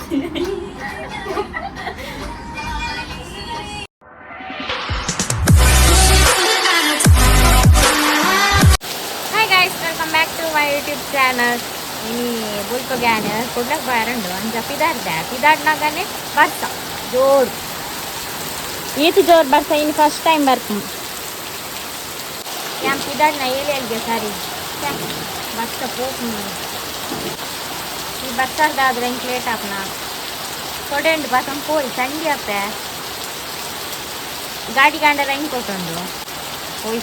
Welcome back to my YouTube channel. ini बोलतो ज्ञान कुठलाच बाहेर आणि पिदाड नागाने बरसा जोर येते जोर बरसा इन फर्स्ट टाइम बरसा या पिदाड ना येले सारी बरसा पोट ಈ ಬಸ್ಸಾರ್ದಾದ್ರೆ ಹೆಂಗೆ ಲೇಟ್ ಆಪ್ನ ತೊಡೆಂಡು ಬಸಂ ಪೋರಿ ಸಂಜೆ ಅಪ್ಪೆ ಗಾಡಿ ಗಂಡರ ಹೆಂಗೆ ಕೊಟ್ಟೊಂದು ಹೋಯ್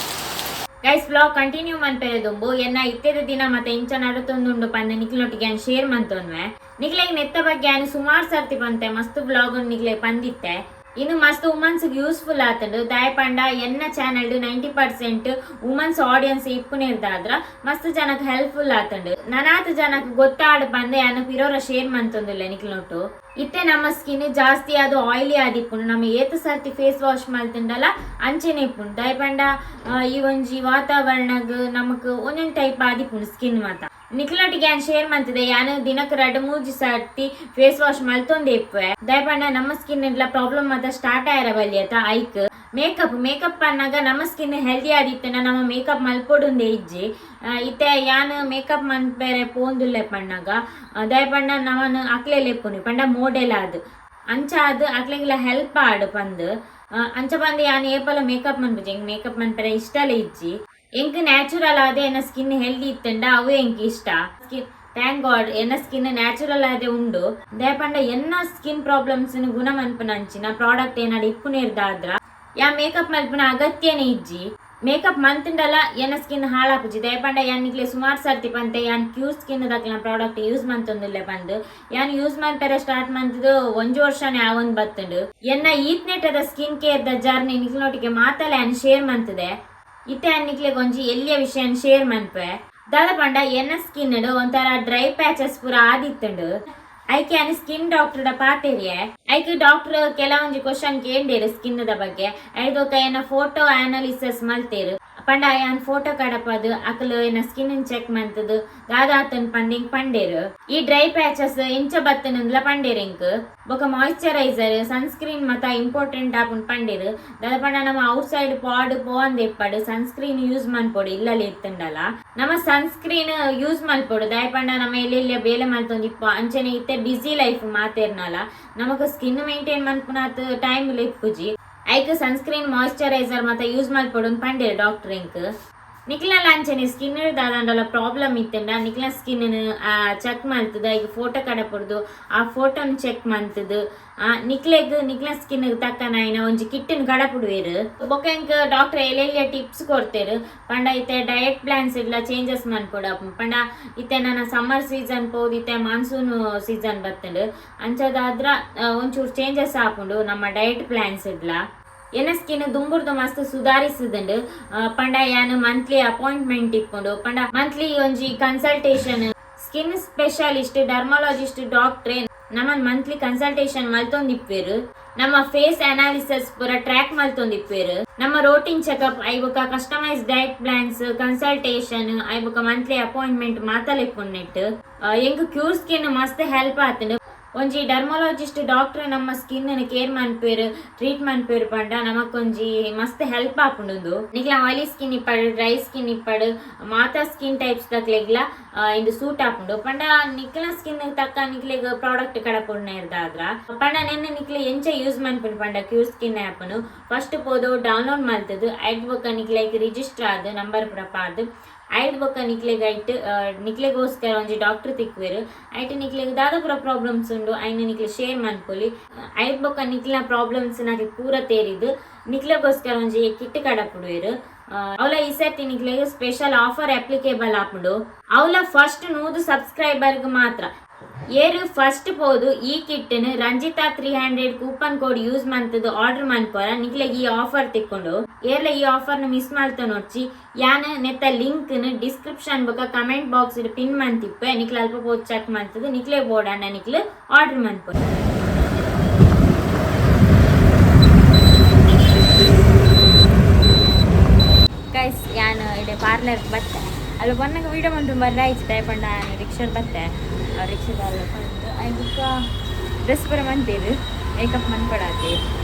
ಗೈಸ್ ಬ್ಲಾಗ್ ಕಂಟಿನ್ಯೂ ಮಾಡ್ತಾರೆ ದುಂಬು ಎನ್ನ ಇತ್ತೇದ ದಿನ ಮತ್ತೆ ಇಂಚ ನಡುತ್ತೊಂದುಂಡು ಪಂದೆ ನಿಕ್ಲೊಟ್ಟಿಗೆ ಶೇರ್ ಮಂತೊಂದ್ವೆ ನಿಕ್ಲೆಗೆ ನೆತ್ತ ಬಗ್ಗೆ ಸುಮಾರು ಸರ್ತಿ ಬಂತೆ ಮಸ್ತ್ ಬ್ಲಾಗ್ ನಿಕ್ಲೆ ಬಂದಿತ್ತೆ ಇನ್ನು ಮಸ್ತ್ ವುಮನ್ಸ್ಗೆ ಯೂಸ್ಫುಲ್ ಆತಂಡು ದಯಪಂಡ ಎನ್ನ ಚಾನಲ್ 90% ವುಮನ್ಸ್ ಆಡಿಯನ್ಸ್ ಇಪ್ಪುನಿರ್ದಾದ್ರ ಮಸ್ತ್ ಜನಕ್ಕೆ ಹೆಲ್ಪ್ಫುಲ್ ಆತಂಡು ನನಾತ ಜನಕ್ಕೆ ಗೊತ್ತಾಡು ಬಂದೆ ಅನ್ನ ಪಿರೋರ ಶೇರ್ ಮಂತೊಂದಿಲ್ಲ ನಿಕ್ಲೊಟ್ಟು ಇತ್ತೆ ನಮ್ಮ ಸ್ಕಿನ್ ಜಾಸ್ತಿ ಅದು ಆಯಿಲಿ ಆದಿಪ್ಪುಂಡು ನಮ್ಮ ಏತ ಸರ್ತಿ ಫೇಸ್ ವಾಶ್ ಮಾಡ್ತಿಂಡಲ್ಲ ಅಂಚೆನೆ ಇಪ್ಪುಂಡು ದಯಪಂಡ ಈ ಒಂಜಿ ವಾತಾವರಣಗ್ ನಮಕ್ ಒಂದೊಂದು ಟೈಪ್ ಆದಿಪ್ಪುಂಡು ಸ್ಕಿನ್ ಮಾತ ನಿಕ್ಲೊಟ್ಟಿಗೆ ಶೇರ್ ಮಾಡ್ತಿದೆ ಯಾನು ದಿನಕ್ಕೆ 2-3 ಸರ್ತಿ ಫೇಸ್ ವಾಶ್ ಮಲ್ತೊಂದೆ ಇಪ್ಪೆ ದಯಪಂಡ ನಮ್ಮ ಸ್ಕಿನ್ ಎಲ್ಲ ಪ್ರಾಬ್ಲಮ್ ಮಾತ ಸ್ಟಾರ್ಟ್ ಆಯ್ರ ಬಲ್ಲಿ ಆತ ಐಕ್ ಮೇಕಪ್ ಅನ್ನಾಗ ನಮ್ಮ ಸ್ಕಿನ್ ಹೆಲ್ದಿ ಆದಿತ್ತನ ನಮ್ಮ ಮೇಕಪ್ ಮಲ್ಪೊಡುಂದೆ ಇಜ್ಜಿ ಇತ್ತೆ ಯಾನು ಮೇಕಪ್ ಮನ್ಪೇರೆ ಪೋಂದುಲ್ಲೆ ಪಣ್ಣಾಗ ದಯಪಂಡ ನವನ್ ಅಕ್ಲೆ ಲೆಪ್ಪುನಿ ಪಂಡ ಮೋಡೆಲ್ ಆದ್ ಅಂಚ ಅದು ಅಕ್ಲೆಗೆಲ್ಲ ಹೆಲ್ಪ್ ಆಡು ಪಂದ್ ಅಂಚ ಬಂದು ಯಾನು ಏಪಲ ಮೇಕಪ್ ಮನ್ಪುಜಿ ಹೆಂಗ್ ಮೇಕಪ್ ಮನ್ಪೇರೆ ಇಷ್ಟಲ್ಲ ಇಜ್ಜಿ ಎಂಕ್ ನ್ಯಾಚುರಲ್ ಆದ ಎನ್ನ ಸ್ಕಿನ್ ಹೆಲ್ದಿ ಇತ್ತಂಡ ಅವು ಎಂಕ್ ಇಷ್ಟ ಸ್ಕಿನ್ ಥ್ಯಾಂಕ್ ಗಾಡ್ ಎನ್ನ ಸ್ಕಿನ್ ನ್ಯಾಚುರಲ್ ಆದೆ ಉಂಡು ದಯಪಂಡ ಎನ್ನ ಸ್ಕಿನ್ ಪ್ರಾಬ್ಲಮ್ಸ್ ಗುಣ ಮನ್ಪುನಂಚಿನ ಪ್ರಾಡಕ್ಟ್ ಏನಾಡು ಇಪ್ಪುನಿರ್ದಾದ್ರ ಯಾ ಮೇಕಪ್ ಮಲ್ಪುನ ಅಗತ್ಯನೇ ಇಜ್ಜಿ ಮೇಕಪ್ ಮಂತುಂಡಲ ಎನ್ನ ಸ್ಕಿನ್ ಹಾಳಾಪುಜಿ ದಯಪಂಡ ಯಾನಿಕ್ಲೆ ಸುಮಾರು ಸರ್ತಿ ಪಂತೆ ಯಾನ್ ಕ್ಯೂರ್ಸ್ಕಿನ್ ದಕ್ಲ ಪ್ರಾಡಕ್ಟ್ ಯೂಸ್ ಮಂತೊಂದುಲ್ಲೆ ಬಂದು ಯಾನ್ ಯೂಸ್ ಮನ್ಪೆರೆ ಸ್ಟಾರ್ಟ್ ಮಂತದು 1 ವರ್ಷನೇ ಆವೊಂದು ಬತ್ತುಂಡು ಎನ್ನ ಈತ್ನೆಟದ ಸ್ಕಿನ್ ಕೇರ್ ದ ಜರ್ನಿ ನಿಕ್ಲೊಟ್ಟಿಗೆ ಮಾತಲೆ ಯಾನ್ ಶೇರ್ ಮಂತದೆ ಇತ್ತೆ ಅನ್ನಿಕ್ಲೆ ಗೊಂಜಿ ಎಲ್ಲಿಯ ವಿಷಯ ಶೇರ್ ಮನ್ಪೆ ದಾದ ಪಂಡ ಎನ್ನ ಸ್ಕಿನ್ ಒಂಥರ ಡ್ರೈ ಪ್ಯಾಚಸ್ ಪೂರ ಆದಿತ್ತುಂಡು ಐಕೆ ಅನ್ ಸ್ಕಿನ್ ಡಾಕ್ಟರ್ ಪಾತೆರಿಯೆ ಐಕೆ ಡಾಕ್ಟರ್ ಕೆಲವೊಂಜಿ ಕ್ವಶನ್ ಕೇಂಡೇರು ಸ್ಕಿನ್ ದ ಬಗ್ಗೆ ಐದೋಕ ಏನ ಫೋಟೋ ಅನಾಲಿಸಿಸ್ ಮಲ್ತೇರು ಪಂಡ ಯಾನ್ ಫೋಟೋ ಕಡಪದು ಅಕಲು ಏನ ಸ್ಕಿನ್ ಚೆಕ್ ಮಂತದು ದಾದಾತನ್ ಪಂಡಿಂಗ್ ಪಂಡೇರು ಈ ಡ್ರೈ ಪ್ಯಾಚಸ್ ಇಂಚ ಬತ್ತನಂದ್ಲ ಪಂಡೇರು ಇಂಕ್ ಬೊಕ ಮಾಯಿಶ್ಚರೈಸರ್ ಸನ್ಸ್ಕ್ರೀನ್ ಮತ ಇಂಪಾರ್ಟೆಂಟ್ ಆಪುನ್ ಪಂಡೇರು ದಾದ ಪಂಡ ನಮ್ಮ ಔಟ್ ಸೈಡ್ ಪಾಡ್ ಪೋವಂದ್ ಎಪ್ಪಡು ಸನ್ಸ್ಕ್ರೀನ್ ಯೂಸ್ ಮನ್ಪೊಡು ಇಲ್ಲಲ್ಲಿ ಇತ್ತಂಡಲ್ಲ ನಮ್ಮ ಸನ್ಸ್ಕ್ರೀನ್ ಯೂಸ್ ಮಲ್ಪೊಡು ದಯಪಂಡ ನಮ್ಮ ಎಲ್ಲೆಲ್ಲ ಬೇಲೆ ಮಲ್ತೊಂದು ಇಪ್ಪ ಅಂಚನೆ ಇತ್ತೆ ಬಿಸಿ ಲೈಫ್ ಮಾತೇರ್ನಲ್ಲ ನಮಕ್ ಸ್ಕಿನ್ ಮೇಂಟೈನ್ ಮನ್ಪುನಾತ್ ಟೈಮ್ ಲೆಪ್ಪುಜಿ ಐಕ್ ಸನ್ಸ್ಕ್ರೀನ್ ಮಾಯಿಶ್ಚರೈಸರ್ ಮತ್ತೆ ಯೂಸ್ ಮಲ್ಪೊಡು ಪಂಡೆ ಡಾಕ್ಟರ್ ಇಂಕ್ ನಿಕ್ಲ ಅಂಚನೆ ಸ್ಕಿನ್ ದಾದಂಡಲ ಪ್ರಾಬ್ಲಮ್ ಇತ್ತಂಡ ನಿಕ್ಲ ಸ್ಕಿನ್ ಚೆಕ್ ಮಲ್ತದ ಈಗ ಫೋಟೋ ಕಡಪೊಡ್ದು ಆ ಫೋಟೋನ್ ಚೆಕ್ ಮಂತದು ನಿಕ್ಲ ಸ್ಕಿನ್ ತಕ್ಕನ ಐನ ಒಂಜಿ ಕಿಟ್ಟನ್ ಕಡಪುಡುವೇರು ಬೊಕ ಇಂಕ್ ಡಾಕ್ಟರ್ ಎಲ್ಲೆಲ್ಲ ಟಿಪ್ಸ್ ಕೊಡ್ತೇರು ಪಂಡ ಇತ್ತೆ ಡಯಟ್ ಪ್ಲಾನ್ಸ್ ಎಲ್ಲ ಚೇಂಜಸ್ ಮನ್ಪೊಡ ಪಂಡ ಇತ್ತೆ ನನ್ನ ಸಮ್ಮರ್ ಸೀಸನ್ ಪೋದು ಇತ್ತೆ ಮಾನ್ಸೂನ್ ಸೀಸನ್ ಬತ್ತಂಡು ಅಂಚದಾದ್ರ ಒಂಚೂರು ಚೇಂಜಸ್ ಆಪುಂಡು ನಮ್ಮ ಡಯಟ್ ಪ್ಲಾನ್ಸ್ ಎಲ್ಲ ಎನ್ನ ಸ್ಕಿನ್ ದುಂಬುರ್ದು ಮಸ್ತ್ ಸುಧಾರಿಸುದುಂಡು ಪಂಡ ಯಾನು ಮಂತ್ಲಿ ಅಪಾಯಿಂಟ್ಮೆಂಟ್ ಇಪ್ಪುಂಡು ಪಂಡ ಮಂತ್ಲಿ ಒಂಜಿ ಕನ್ಸಲ್ಟೇಷನ್ ಸ್ಕಿನ್ ಸ್ಪೆಷಲಿಸ್ಟ್ ಡರ್ಮಾಲಜಿಸ್ಟ್ ಡಾಕ್ಟ್ರೆ ನಮ್ಮನ್ ಮಂತ್ಲಿ ಕನ್ಸಲ್ಟೇಷನ್ ಮಲ್ತೊಂದಿಪ್ಪೇರು ನಮ್ಮ ಫೇಸ್ ಅನಾಲಿಸಿಸ್ ಪೂರ ಟ್ರ್ಯಾಕ್ ಮಲ್ತೊಂದಿಪ್ಪೇರು ನಮ್ಮ ರೋಟೀನ್ ಚೆಕಪ್ ಐಬುಕ ಕಸ್ಟಮೈಸ್ ಡಯಟ್ ಪ್ಲಾನ್ಸ್ ಕನ್ಸಲ್ಟೇಷನ್ ಐಬುಕ ಮಂತ್ಲಿ ಅಪಾಯಿಂಟ್ಮೆಂಟ್ ಮಾತಲೆಪ್ಪುನ್ನೆಟ್ ಎಂಕ್ ಕ್ಯೂರ್ ಸ್ಕಿನ್ ಮಸ್ತ್ ಹೆಲ್ಪ್ ಆತುಂಡು ಒಂಜಿ ಡರ್ಮಾಲಜಿಸ್ಟ್ ಡಾಕ್ಟರ್ ನಮ್ಮ ಸ್ಕಿನ್ ಕೇರ್ ಮನ್ಪೇರು ಟ್ರೀಟ್ ಮನ್ಪೇರು ಪಂಡ ನಮಕೊಂಜಿ ಮಸ್ತ್ ಹೆಲ್ಪ್ ಆಪುಂಡು ನಿಕ್ಲ ಆಯಿಲಿ ಸ್ಕಿನ್ ಇಪ್ಪಡು ಡ್ರೈ ಸ್ಕಿನ್ ಇಪ್ಪಡು ಮಾತಾ ಸ್ಕಿನ್ ಟೈಪ್ಸ್ ತಕ್ಲೆಗ್ಲ ಇಂದು ಸೂಟ್ ಆಪುಂಡು ಪಂಡ ನಿಕ್ಲ ಸ್ಕಿನ್ ತಕ್ಕ ನಿಕ್ಲೆಗ್ ಪ್ರಾಡಕ್ಟ್ ಕಡಪುಣ್ಣ ಇರ್ದಾದ್ರ ಪಂಡ ನೆನ್ನೆ ನಿಕ್ಲೆ ಎಂಚ ಯೂಸ್ ಮನ್ಪುಂಡು ಪಂಡ ಕ್ಯೂರ್ ಸ್ಕಿನ್ ಆ್ಯಪ್ನು ಫಸ್ಟ್ ಪೋದು ಡೌನ್ಲೋಡ್ ಮಲ್ತದು ಐಟ್ ಬೊಕ್ಕ ನಿಕ್ಲೆಗ್ ರಿಜಿಸ್ಟರ್ ಆದ್ ನಂಬರ್ ಪ್ರಪಾರ್ದು ಐಟ್ ಬೊಕ್ಕ ನಿಕ್ಲೆಗೋಸ್ಕರ ಒಂಜಿ ಡಾಕ್ಟರ್ ತಿಕ್ವೇರು ಐಟ್ ನಿಕ್ಲೆಗ್ ದಾದ ಪೂರ ಪ್ರಾಬ್ಲಮ್ಸ್ ಉಂಡು ಐನ ನಿಕ್ಲೆ ಶೇರ್ ಮನ್ಪೊಲಿ ಐಟ್ ಬೊಕ್ಕ ನಿಕ್ಲ ಪ್ರಾಬ್ಲಮ್ಸ್ ನಾಗೆ ಪೂರ ತೇರಿದು ನಿಕ್ಲೆಗೋಸ್ಕರ ಒಂಜಿ ಕಿಟ್ ಕಡಪುಡುವೆರು ಅವಲ ಈ ಸರ್ತಿ ನಿಕ್ಲೆಗ್ ಸ್ಪೆಷಲ್ ಆಫರ್ ಅಪ್ಲಿಕೇಬಲ್ ಆಪುಂಡು ಅವಲ ಫಸ್ಟ್ 100 ಸಬ್ಸ್ಕ್ರೈಬರ್ಗ್ ಮಾತ್ರ ಏರು ಫಸ್ಟ್ ಪೋದು ಈ ಕಿಟ್ಟನ್ ರಂಜಿತಾ 300 ಕೂಪನ್ ಕೋಡ್ ಯೂಸ್ ಮಂತದು ಆರ್ಡರ್ ಮನ್ಪೊರ ನಿಕ್ಲೆಗ್ ಈ ಆಫರ್ ತಿಕ್ಕೊಂಡು ಏರ್ಲ ಈ ಆಫರ್ ಮಿಸ್ ಮಾಡ್ತಾ ನೋಡ್ಚಿ ಯಾನ್ ನೆತ್ತ ಲಿಂಕ್ ಡಿಸ್ಕ್ರಿಪ್ಷನ್ ಬೊಕ ಕಮೆಂಟ್ ಬಾಕ್ಸ್ ಪಿನ್ ಮಂತಿಪ್ಪೆ ನಿಕ್ಲ ಅಲ್ಪ ಪೋದು ಚೆಕ್ ಮಂತದು ನಿಕ್ಲೆ ಬೋರ್ಡ್ ನಿಕ್ಲೆ ಆರ್ಡರ್ ಮನ್ಪೊರ ಗೈಸ್ ಯಾನ್ ಇಡೆ ಪಾರ್ಲರ್ ಬತ್ತೆ ಅಲ್ಲ ಬಂದಾಗ ವೀಡಿಯೋ ಮಂತು ಬರ್ರ ಆಯ್ತು ದಯಪಂಡ ರಿಕ್ಷಾ ಬತ್ತೆ ರಿಕ್ಷಾದಲ್ಲ ಬಂದು ಅದಕ್ಕೆ ಡ್ರೆಸ್ ಪೂರ ಮಂತೇರು ಮೇಕಪ್ ಮನ್ಪಡಾತೆ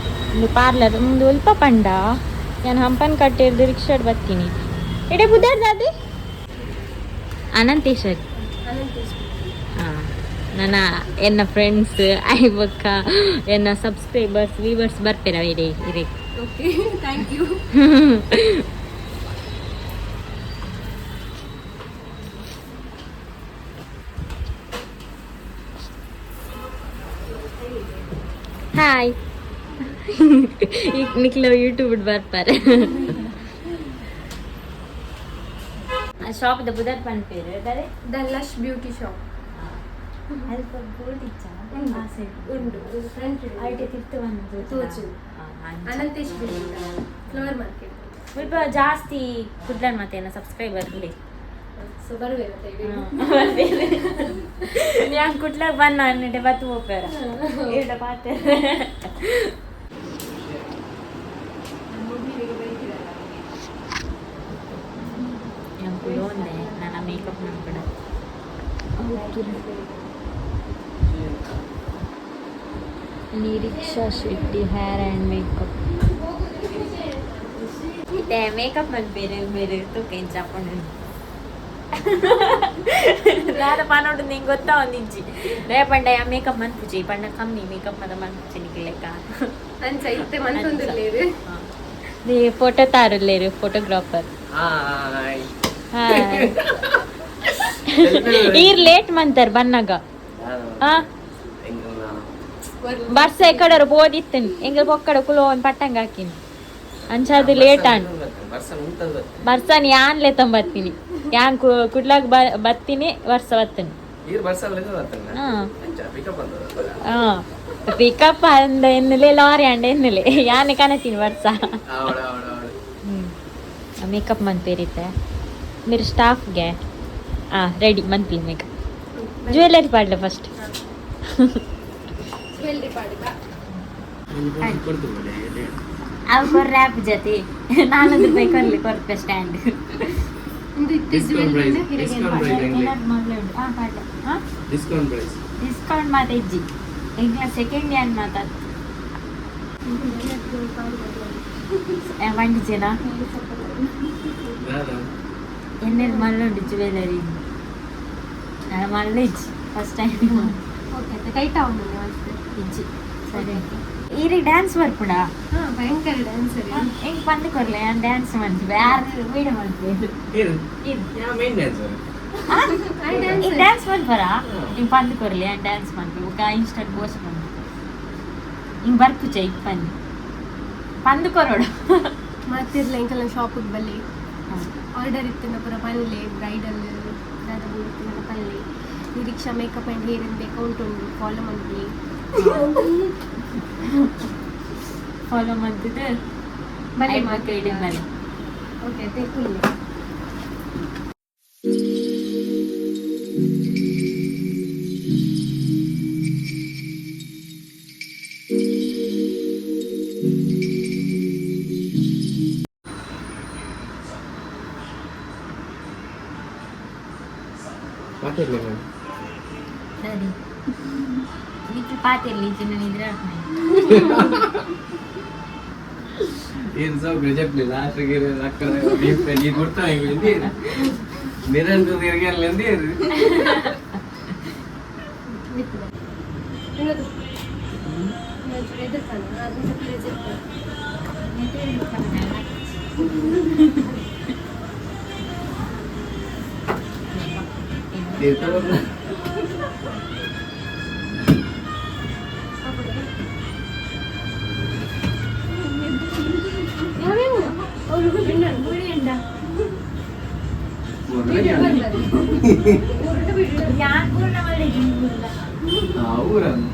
ಒಂದು ಪಾರ್ಲರ್ ಒಂದು ಅಲ್ಪ ಪಂಡ ನಾನು ಹಂಪನ್ ಕಟ್ಟಿರ್ದು ರಿಕ್ಷಾಡ್ ಬರ್ತೀನಿ ಎಡೆ ಬುದ್ಧಾರ್ದಾದೆ ಅನಂತೇಶ್ವರಿ ಹಾಂ ನನ್ನ ಎನ್ನ ಫ್ರೆಂಡ್ಸ್ ಐಬಕ್ಕ ಎನ್ನ ಸಬ್ಸ್ಕ್ರೈಬರ್ಸ್ ವ್ಯೂವರ್ಸ್ ಬರ್ತೀರ ಇಡೀ ಇರೇ ಓಕೆ ಥ್ಯಾಂಕ್ ಯು. ಹಾಯ್ ಈಗ ನಿಕ್ಲ ಯೂಟ್ಯೂಬ್ ಬರ್ತಾರೆ ಶಾಪ್ ಬುಧರ್ ಪನ್ ಪೇರು ಅದೇ ದ ಲಶ್ ಬ್ಯೂಟಿ ಶಾಪ್ ಅಲ್ಪ ಗೋಲ್ಡ್ ಇಚ್ಚ ಉಂಡು ಫ್ರಂಟ್ ಐಟೆ ತಿರ್ತು ಬಂದು ತೋಚು ಅನಂತೇಶ್ವರಿ ಫ್ಲವರ್ ಮಾರ್ಕೆಟ್ ಸ್ವಲ್ಪ ಜಾಸ್ತಿ ಕುಡ್ಲನ್ ಮತ್ತೆ ಏನೋ ಸಬ್ಸ್ಕ್ರೈಬರ್ ಇರಲಿ ಸೊ ಬರುವೆ ഞാൻ കുട്ടിലേക്ക് വന്ന എന്നിട്ട് 10 പോപ്പേര ഇവിടെ പാത്ത് ഞാൻ കുലോന്നെ ನಾನು ಮೇಕಪ್ ಮಾಡ್ಬಿಡ Niriksha Shetty hair and makeup ಇದೆ ಮೇಕಪ್ ಮಾಡಿ ಬೇರೆ ಬೇರೆ ತೂಕೇನು ಚಾಕೊಂಡು రాదా పనోడు నీకు గొత్తా ఉంది రేపండ మేకప్ మన్పుచి పండ కమ్మి మేకప్ మద మన్పుచి నీకు లెక్క ಅನ್ಸೈತೆ ಮನ್ಸೊಂದಿರ್ಲೇರು ದೇ ಫೋಟೋ ತಾರಲ್ಲೇರು ಫೋಟೋಗ್ರಾಫರ್ ಈರ್ ಲೇಟ್ ಮಂತಾರ ಬನ್ನಾಗ ಬರ್ಸ ಎಕಡರು ಬೋದಿತ್ತನ್ ಎಂಗ ಪೊಕ್ಕಡ ಕುಲೋ ಒಂದು ಪಟ್ಟಂಗ ಹಾಕಿನಿ ಅಂಚದು ಲೇಟ್ ಆನ್ ಬರ್ಸ ನೀ ಆನ್ಲೆ ತಂಬತ್ತೀನಿ ಯಾನ್ ಕುಡ್ಲಾಗ ಬರ್ತೀನಿ ವರ್ಷ ಬರ್ತೀನಿ ಪಿಕಪ್ ಅಂದ ಎನ್ನಲೆ ಲಾರಿ ಅಂಡ ಎನ್ನಲೆ ಯಾನೆ ಕನತೀನಿ ವರ್ಷ ಮೇಕಪ್ ಮಂತ್ರಿರುತ್ತೆ మీరు స్టాఫ్ಗೆ రెడీ మంత్లీ మేకప్ ಜ್ಯುವೆಲ್ಲರಿ ಪಾಡ್ಲೆ ಫಸ್ಟ್ ಜ್ಯುವೆಲ್ಲರಿ ಪಾಡಿಗ ಅವು ಕೊರ್ ರ್ಯಾಪ್ ಜೊತೆ 400 ರೂಪಾಯಿ ಕೊರ್ಲಿ ಕೊರ್ಪೆ ಸ್ಟ್ಯಾಂಡ್ ಡಿಸ್ಕೌಂಟ್ ಮಾತಾ ಇಜ್ಜಿ ಈಗ ಸೆಕೆಂಡ್ ಹ್ಯಾಂಡ್ ಮಾತಾಡ ವಂಡಿ ಜನ ಎನ್ನೆರಡು ಮಲ್ಲುಂಡು ಜ್ಯುವೆಲ್ಲರಿ ಮಲ್ಲ ಇಜ್ಜಿ ಫಸ್ಟ್ ಟೈಮ್ ಟೈಟ್ ಆಗುದು ಇಜ್ಜಿ ಸರಿ ಈರಿ ಡ್ಯಾನ್ಸ್ ಬರ್ಪುಡ ಭಯಂಕರ ಡ್ಯಾನ್ಸರ್ ಹೆಂಗ್ ಪಂದು ಕೊರ್ಲೆ ನಾನು ಡ್ಯಾನ್ಸ್ ಮಾಡ್ತೀವಿ ಯಾರು ವೀಡಿಯೋ ಮಾಡ್ತೀವಿ ಡ್ಯಾನ್ಸ್ ಮಾಡ್ಬಾರ ಹಿಂಗೆ ಪಂದು ಕೊರ್ಲೆ ನಾನು ಡ್ಯಾನ್ಸ್ ಮಾಡ್ತೀವಿ ఒక ಇನ್ಸ್ಟಾಟ್ ಪೋಸ್ಟ್ ಮಾಡಿ ಹಿಂಗೆ ಬರ್ಪುಚ ಈಗ ಪಂದು ಕೊರೋಡು ಮಾಡ್ತಿರ್ಲ ಇಂಕಲ್ಲ ಶಾಪಿಗೆ ಬಲ್ಲಿ ಆರ್ಡರ್ ಇತ್ತು ಪೂರ ಪಲ್ಲೆ ಬ್ರೈಡಲ್ ಪಲ್ಲೆ ನಿರೀಕ್ಷಾ ಮೇಕಪ್ ಆ್ಯಂಡ್ ಹೇರ್ ಇಂದ ಅಕೌಂಟ್ ಉಂಟು ಫಾಲೋ ಮಾಡ್ಲಿ ಫಾಲೋ ಮಾಡ್ತಿದ್ದೆ ಬಲೆ ಮಾತಾಡಿ ಬಲೆ ಓಕೆ ತೆಕ್ಕಿಲ್ಲ ಸರಿ నీకు పాతేర్లి చిన్న నిద్ర ಏನ್ ಸೌ ಗಜಪ್ಲಿ ಲಾಸ್ಟ್ ಗೆ ಅಕ್ಕರ ನೀ ಗುರ್ತಾ ಹಿಂದಿ ನಿರಂತರ ತಿರ್ಗಲ್ಲ ಅಂದಿ ಏನದು ಎದಕ್ಕಲ್ಲ ಅದನ್ನ ಪ್ಲೇಜೆಕ್ಟ್ ತೀರ್ಥವನ್ನ ಊರನ್ನು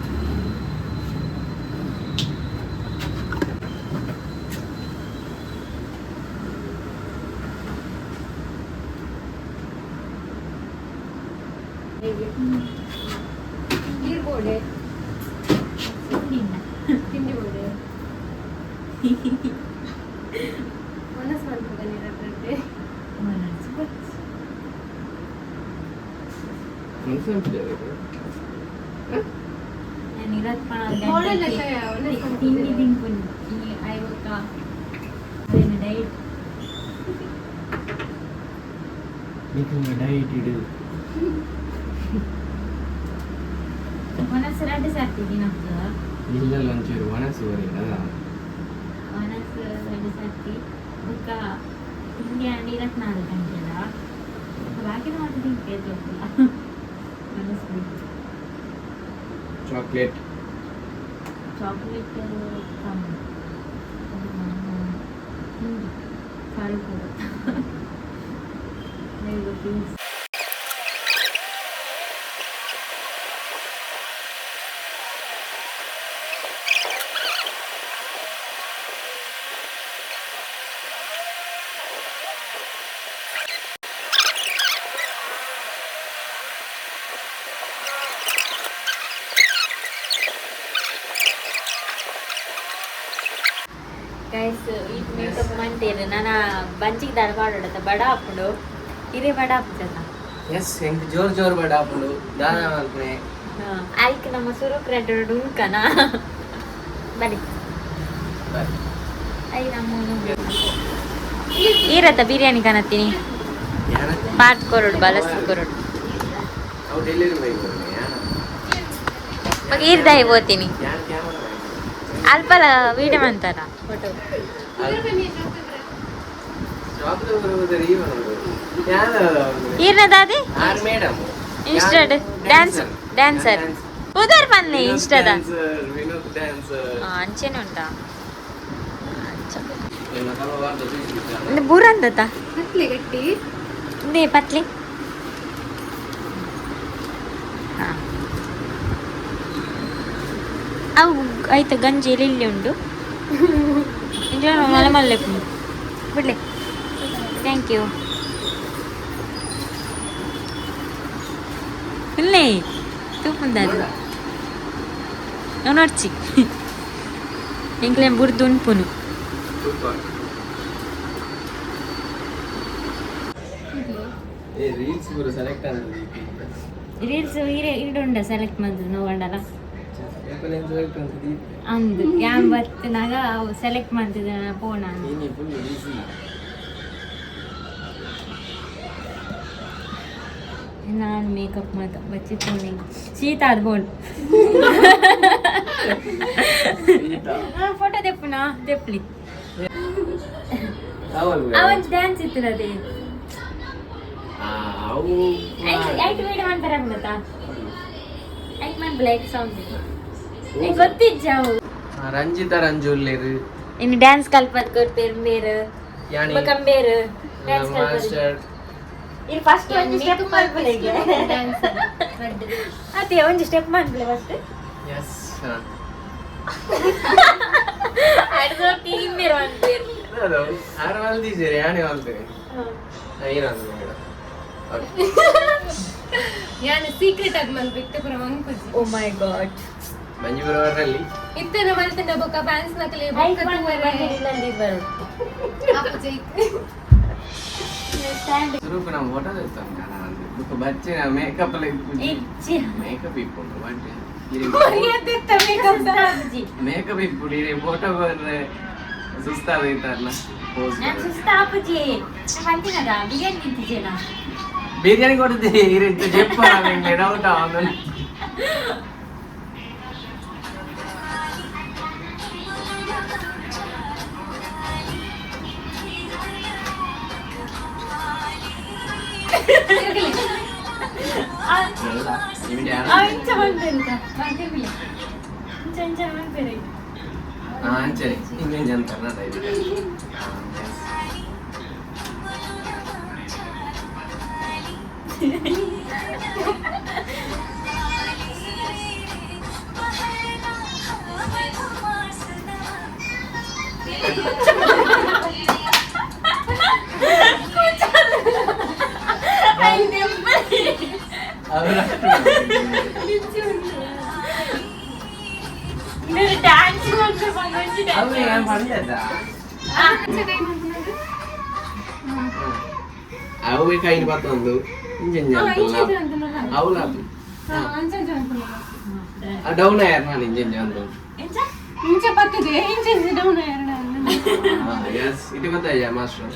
ನೀರ್ಬೋಡೆ ತಿಂಡಿ ಬೋಡೆ ಮನಸ್ಸು ಮಾಡ್ಬೋದ ನೀರೇ ನಿರತ್ మోడల్ లెక్క తిండి దింపుని అవి ఒక డైట్ డైట్ ఇడు ಮನಸ್ಸು ಎರಡು ಸರ್ತಿ ದಿನಕ್ಕೆ ಇಲ್ಲೆಲ್ಲ ಒಂಚೂರು ಒಣಸು ಬರೀಲ್ಲ ಮನಸ್ಸು ಎರಡು ಸರ್ತಿ ಬುಕ್ಕ ಹಿಂಗೆ 24 ಗಂಟೆಲ ಬಾಕಿ ಮಾತ್ರ ತಿಂತೇವೆ ಮನಸ್ಸು ಚಾಕ್ಲೇಟ್ ಚಾಕ್ಲೇಟ್ ಕಮ್ಮಿ ಹಿಂಗೆ ಕಳ್ಕೊ ಪ್ಲೀಸ್ ಗೈಸ್ ಈ ಮೇಕಪ್ ಮಾಡ್ತೇನೆ ನಾನು ಬಂಚಿಗೆ ದಾಡ್ಪಾಡೋಡತ್ತ ಬಡ ಹಾಕೊಂಡು ಇದೇ ಬಡ ಹಾಕ್ತದ ಎಸ್ ಹೆಂಗ್ ಜೋರ್ ಜೋರ್ ಬಡ ಹಾಕೊಂಡು ದಾನ ಮಾಡ್ಕೊನೆ ಆಯ್ಕ್ ನಮ್ಮ ಸುರುಕ್ ರೆಡ್ ಉಂಕನ ಬನ್ನಿ ಐ ನಮ್ಮ ಈರತ್ತ ಬಿರಿಯಾನಿ ಕಾಣತ್ತೀನಿ ಪಾಟ್ ಕೊರಡು ಬಲಸ್ ಕೊರಡು ಅವು ಡೆಲಿವರಿ ಬೈ ಕೊಡ್ನೆ ಮಗ ಈರ್ದಾಯಿ ಹೋಗ್ತೀನಿ ಯಾರು ಕ್ಯಾಮರಾ ಅಲ್ಪಲ ವಿಡಿಯೋ ಅಂತಾರ ಫೋಟೋ ಚಾಕ್ಲೇಟ್ ಬರುವುದರ ಈ ಮಾಡೋದು ಯಾರು ಈರ್ನದಾದಿ ಆರ್ ಮೇಡಮ್ ಇನ್ಸ್ಟೆಡ್ ಡ್ಯಾನ್ಸರ್ ಉದರ್ ಬನ್ನಿ ಇನ್ಸ್ಟದ ವಿನೋದ್ ಡ್ಯಾನ್ಸರ್ ಅಂಚೆನೆ ಉಂಟಾ ಎಲ್ಲ ಕಲವಾದ ಬಿಸಿ ಇದು ಬುರಂದತ ಹತ್ಲೆ ಗಟ್ಟಿ ದೇ ಪತ್ಲಿ ಅವು ಆಯ್ತು ಗಂಜಿ ಇಲ್ಲಿ ಉಂಟು ಮಲೆ ಮಲ್ಲೆ ಬಿಡ್ಲೆ ಥ್ಯಾಂಕ್ ಯು ಇಲ್ಲೇ ತೂಪುಂದಾದು ನೋಡ್ಚಿ ಎಂಕ್ಲೆ ಬುರ್ದು ಉಣ್ಪುನು ಏ ರೀಲ್ಸ್ ಪೂರ ಸೆಲೆಕ್ಟ್ ಆಗಿದೆ ರೀಲ್ಸ್ ಇಡುಂಡ ಸೆಲೆಕ್ಟ್ ಮಾಡಿದ್ರು ನೋಡಲ್ಲ ಸೆಲೆಕ್ಟ್ ಅಂತದಿ ಅಂದು ಯಾಂಬತ್ತಿನಾಗ ಅವು ಸೆಲೆಕ್ಟ್ ಮಾಡ್ತಿದ್ದೆ ಫೋನ್ ನೀನು ಫುಲ್ ಬಿಸಿ ನಾನು ಮೇಕಪ್ ಮಾತ ಬಚ್ಚಿತ್ತು ಶೀತ ಅದು ಬೋಲ್ ಫೋಟೋ ತೆಪ್ಪುನಾ ತೆಪ್ಪಲಿ ಅವನ್ ಡ್ಯಾನ್ಸ್ ಇತ್ತಿರದೆ ಅವು ಐಟ್ ವೀಡಿಯೋ ಮಾಡ್ತಾರೆ ಗೊತ್ತಾ ಐಟ್ ಮಾಡಿ ಬ್ಲೈಕ್ ಸಾಂಗ್ ಗೊತ್ತಿಜ್ಜಾವು ರಂಜಿತ ರಂಜುಲ್ಲೇರು ಇನ್ನು ಡ್ಯಾನ್ಸ್ ಕಲ್ಪದ್ ಕೊಡ್ತೇರು ಬೇರೆ ಯಾನಿ ಕಂಬೇರು ಡ್ಯಾನ್ಸ್ ಕಲ್ಪದ್ ಮಾಸ್ಟರ್ ಇಲ್ಲಿ ಫಸ್ಟ್ ಒಂದು ಸ್ಟೆಪ್ ಮಾಡ್ಬಿಡಿಗೆ ಅದೇ ಒಂದು ಸ್ಟೆಪ್ ಮಾಡ್ಬಿಡಿ ಫಸ್ಟ್ ಎಸ್ ಅಡ್ಸೋ ಟೀಮ್ ಬೇರೆ ಒಂದು ಬೇರೆ ಅದು ಆರು ವಾಲ್ದಿದ್ದೀರಿ ಯಾನಿ ವಾಲ್ತೀರಿ ಏನಂದ್ರೆ ಮೇಡಮ್ ഞാൻ സീക്രെಟ್ ಆಗಿ ಮಲ್ಬಿಟ್ಟು ಪುರ ಮಂಕುಜಿ ಓ ಮೈ ಗಾಡ್ ಮಂಜು ಬರುವರಲ್ಲಿ ಇತ್ತನ ಮಲ್ತಂಡ ಬೊಕ್ಕ ಪ್ಯಾಂಟ್ಸ್ ನಕಲೆ ಹೈಟ್ ಬೊಕ್ಕ ಮಾಡಿ ಇಲ್ಲಂದಿ ಬರು ಆಪುಜಿ ಸ್ಟ್ಯಾಂಡ್ ಸ್ವರೂಪ ನಾವು ಫೋಟೋ ತೆಗ್ತಾನೆ ಬುಕ್ ಬಚ್ಚೆ ಮೇಕಪ್ ಇಜ್ಜಿ ಮೇಕಪ್ ಇಪ್ಪುಂಡು ಬಟ್ ಮರಿಯದೆತ್ತ ಮೇಕಪ್ ಸುಸ್ತಾಬ್ಜಿ ಮೇಕಪ್ ಇಪ್ಪುಡು ಇರಿ ಫೋಟೋ ಬಂದ್ರೆ ಸುಸ್ತಾದೈತಾರಲ್ಲ ಪೋಸ್ ನಾನು ಸುಸ್ತಾಬ್ಜಿ ಬಂದಿನದ ಬಿರಿಯಾನಿ ತಿಂತಿದ್ದೇನಾ ಬಿರಿಯಾನಿ ಕೊಡ್ತಿ ಇರಿ ಜೆಪ್ಪ ನಂಗೆ ಡೌಟ್ ಅವನು ಇಂಚ ಬಂದಿರುತ್ತ ಬಂದಿರ್ಲಿ ಇಂಚ ಬಂದಿರಿ ಅಂಚನೆ ಇನ್ನೇನು ಅಂತಾರ ಡ್ಯಾನ್ಸ್ ಅವು ಏನು ಮಾಡಿದ ಅವು ಕೈಲಿ ಬರ್ತೊಂದು ಇಂಜಿನ್ ಅವಳ ಡೌನ್ ಆಯ್ಯಾರ ನಾನು ಇಂಜಿನ್ ಅಂದು ಇಂಚೆ ಪತ್ತಿದೆ ಇಂಚೆ ಡೌನ್ ಆಯ್ಯಾರ ಯಸ್ ಇದು ಗೊತ್ತಾಯ್ಯ ಮಾಸ್ಟರ್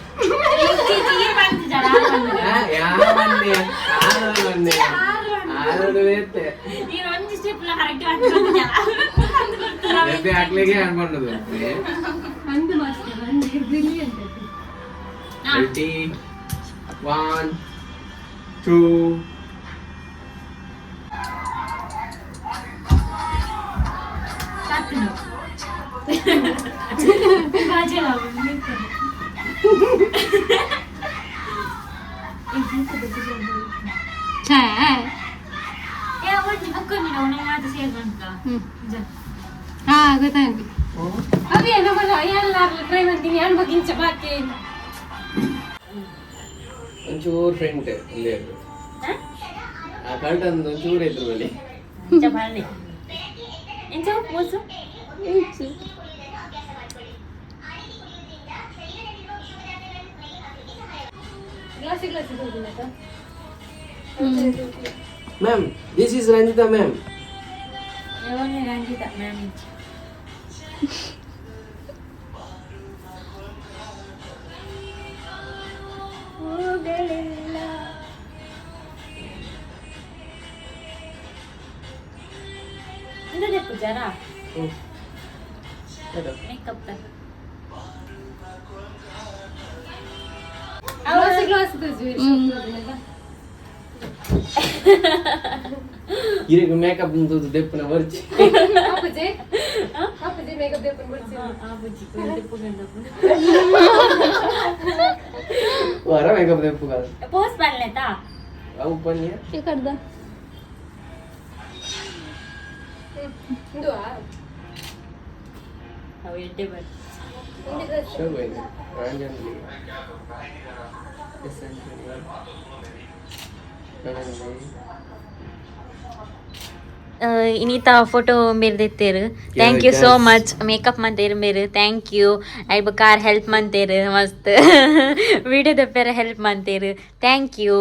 ಹಾಕ್ಲಿಕ್ಕೆ ಅನ್ಕೊಂಡದು ಅಂದು ಮಾಸ್ಟರ್ ಅಂದು ಬ್ರಿಲಿಯಂಟ್ 1 2 ಹಾ ಗೊತ್ತಾಯ್ತು ಅದೇ ನಮ್ಮಲ್ಲ ಎಲ್ಲಾರು ಟ್ರೈ ಮಾಡ್ತೀನಿ ಅನ್ಬೇಕಿಂಚ ಬಾಕಿ ಒಂಚೂರು ಫ್ರೆಂಟ್ ಇಲ್ಲೇ ಆ ಕರ್ಟನ್ ಒಂಚೂರು ಇದ್ರು ಬಳಿ ma'am this is Ranjitha ma'am Ranjitha ma'am ಜರಾ ಮೇಕಪ್ ಇರಿಗೆ ಮೇಕಪ್ ದೆಪ್ಪನ ಬರ್ಚಿ ವರ ಮೇಕಪ್ ದೆಪ್ಪು ಕಾದು ಪೋಸ್ಟ್ ಮಾಡ್ಲೇತಾ ಅವು ಪನ್ನಿಯ ಕಡ್ದ ಅವು ಎಡ್ಡೆ ಬರ್ ಶೋಭಾಯಿದೆ ರಾಂಜನ್ಲಿ ಇನಿತಾ ಫೋಟೋ ಮೇರ್ದಿತ್ತೇರು thank you so much makeup ಮಂತೇರು ಮೇರು ಥ್ಯಾಂಕ್ ಯು ಐಬಕಾರ ಹೆಲ್ಪ್ ಮಂತೇರು ಮಸ್ತ್ ವಿಡಿಯೋ ದಪ್ಪೇರ ಹೆಲ್ಪ್ ಮಂತೇರು ಥ್ಯಾಂಕ್ ಯು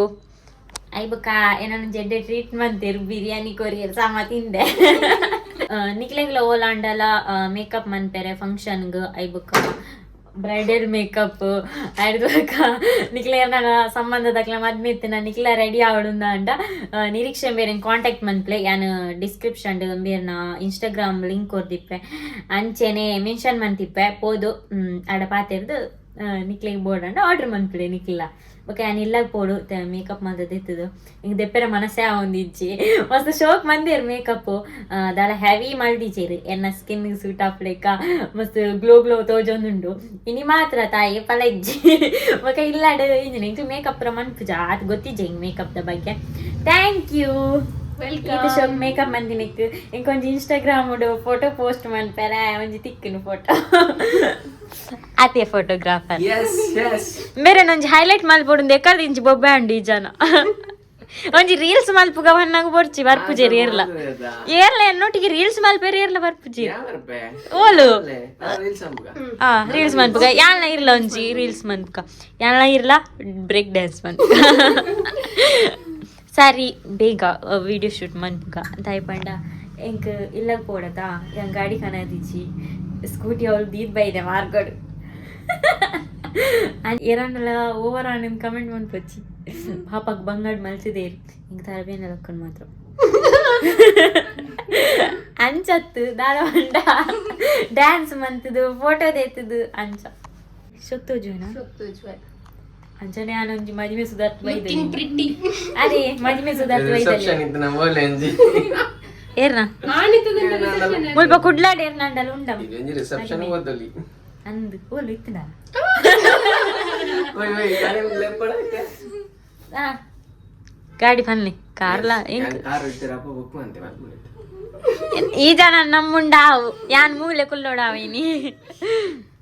ಐಬಕ ಏನನ್ನು ಜಡ್ಡೆ ಟ್ರೀಟ್ ಮಂತೇರು ಬಿರಿಯಾನಿ ಕೊರಿಯರ್ ಸಾಮ ತಿಂದೆ ನಿಕ್ಲೆಗ್ಲ ಓಲಾಂಡಲ ಮೇಕಪ್ ಮಂತೇರೆ ಫಂಕ್ಷನ್ಗೆ ಐಬಕ ಬ್ರೈಡಲ್ ಮೇಕಪ್ ಆಯ್ದುಕ ನಿಕ್ಲೆರ್ ನನ್ನ ಸಂಬಂಧದಕ್ಲ ಮದ್ಮೆ ಇತ್ತು ನಾನು ನಿಕ್ಲ ರೆಡಿ ಆವಡುಂದ ಅಂಡ ನಿರೀಕ್ಷೆ ಬೇರೆ ಕಾಂಟ್ಯಾಕ್ಟ್ ಮನ್ಪ್ಲೆ ಯಾನು ಡಿಸ್ಕ್ರಿಪ್ಷನ್ ಬೇರ್ನ ಇನ್ಸ್ಟಾಗ್ರಾಮ್ ಲಿಂಕ್ ಕೊರ್ದಿಪ್ಪೆ ಅಂಚೆನೆ ಮೆನ್ಷನ್ ಮಂತಿಪ್ಪೆ ಪೋದು ಆಡ ಪಾತೆರ್ದು ನಿಕ್ಲೆಗೆ ಬೋರ್ಡ್ ಅಂಡ ಆರ್ಡರ್ ಮನ್ಪ್ಲೆ ನಿಕ್ಲ ಓಕೆ ನಾನು ಇಲ್ಲಾಗ ಪೋಡು ಮೇಕಪ್ ಮಂದದ್ದು ಇತ್ತದು ಹಿಂಗೆ ದೆಪ್ಪರ ಮನಸ್ಸೇ ಒಂದಿಜ್ಜಿ ಮಸ್ತ್ ಶೋಕ್ ಮಂದಿರ್ ಮೇಕಪ್ ದಾಲ ಹೆವಿ ಮಲ್ದಿಚೇರಿ ಎನ್ನ ಸ್ಕಿನ್ಗೆ ಸೂಟ್ ಆಪ್ಲೇಕ ಮಸ್ತ್ ಗ್ಲೋ ತೋಜೊಂದುಂಡು ಇನಿ ಮಾತ್ರ ತಾಯಿ ಪಲ ಇಜ್ಜಿ ಓಕೆ ಇಲ್ಲಾಡ ಇಂಜಿನ ಇಂಚು ಮೇಕಪ್ ಮನ್ಪುಜ ಅದು ಗೊತ್ತಿಜ್ಜೆ ಹಿಂಗೆ ಮೇಕಪ್ದ ಬಗ್ಗೆ ಥ್ಯಾಂಕ್ ಯು ಇದು ಶೋಕ್ ಮೇಕಪ್ ಮಂದಿನಿಕ್ ಇಂಕೊಂಜಿ ಇನ್ಸ್ಟಾಗ್ರಾಮ್ ಫೋಟೋ ಪೋಸ್ಟ್ ಮನ್ಪೆರ ಒಂಜಿ ತಿಕ್ಕನು ಫೋಟೋ ಅದೇ ಫೋಟೋಗ್ರಾಫರ್ ಬೇರೆ ಒಂಜಿ ಹೈಲೈಟ್ ಮಲ್ಪೊಡು ಎಕ್ಕದ ಇಂಚಿ ಬೊಬ್ಬೆ ಅಂಡಿ ಜನ ಒಂಜಿ ರೀಲ್ಸ್ ಮಲ್ಪುಗ ವನ್ನಾಗ ಬರ್ಚಿ ಬರ್ಪುಜೇರಿ ಏರ್ಲ ಎನ್ನೊಟ್ಟಿಗೆ ರೀಲ್ಸ್ ಮಲ್ಪೇರಿ ಏರ್ಲ ಬರ್ಪುಜಿ ಓಲು ರೀಲ್ಸ್ ಮನ್ಪುಗ ಯಾಳ್ನ ಇರ್ಲ ಒಂಜಿ ರೀಲ್ಸ್ ಮನ್ಪುಗ ಯಾಳ್ನ ಇರ್ಲ ಬ್ರೇಕ್ ಡ್ಯಾನ್ಸ್ ಮನ್ಪುಗ ಸರಿ ಬೇಗ ವಿಡಿಯೋ ಶೂಟ್ ಮನ್ಪುಗ ದಯಪಂಡ ಎಂಕ್ ಇಲ್ಲಗ ಪೋಡತಾ ಯಂಗ್ ಗಾಡಿ ಕನದಿಚ್ಚಿ ಸ್ಕೂಟಿ ಅವ್ಳು ದೀದ್ ಬೈದೆ ಮಾರ್ಗಡು ಏರನ್ನೆಲ್ಲ ಓವರ್ ಆನ್ ಕಮೆಂಟ್ ಮನ್ಪಚ್ಚಿ ಪಾಪಕ್ ಬಂಗಾಡ್ ಮಲ್ಸಿದೇರಿ ಹಿಂಗೆ ತರಬೇನೆಲ್ಲ ಹಾಕೊಂಡು ಮಾತ್ರ ಅಂಚತ್ತು ದಾರವಂಡ ಡ್ಯಾನ್ಸ್ ಮಂತದು ಫೋಟೋ ದೇತದು ಅಂಚ ಸೊತ್ತೋಜುನ ಅಂಚನೆ ಆನೊಂಜಿ ಮದುವೆ ಸುಧಾರ್ಥ ಬೈದೆ ಅದೇ ಮದುವೆ ಸುಧಾರ್ಥ ಬೈದೆ ಏರ್ನ ಮುಲ್ಪ ಕುಡ್ಲಾಡಿ ಏರ್ನಂಡಲ್ಲ ಉಂಡ ರಿಸೆಪ್ಷನ್ ಓದಲಿ ಅಂದು ಓಲು ಇತ್ತದ ಗಾಡಿ ಪನ್ಲಿ ಕಾರ್ಲ ಈ ಜನ ನಮ್ಮುಂಡಾವು ಯಾನ್ ಮೂಲೆ ಕುಲ್ಲೋಡಾವಿನಿ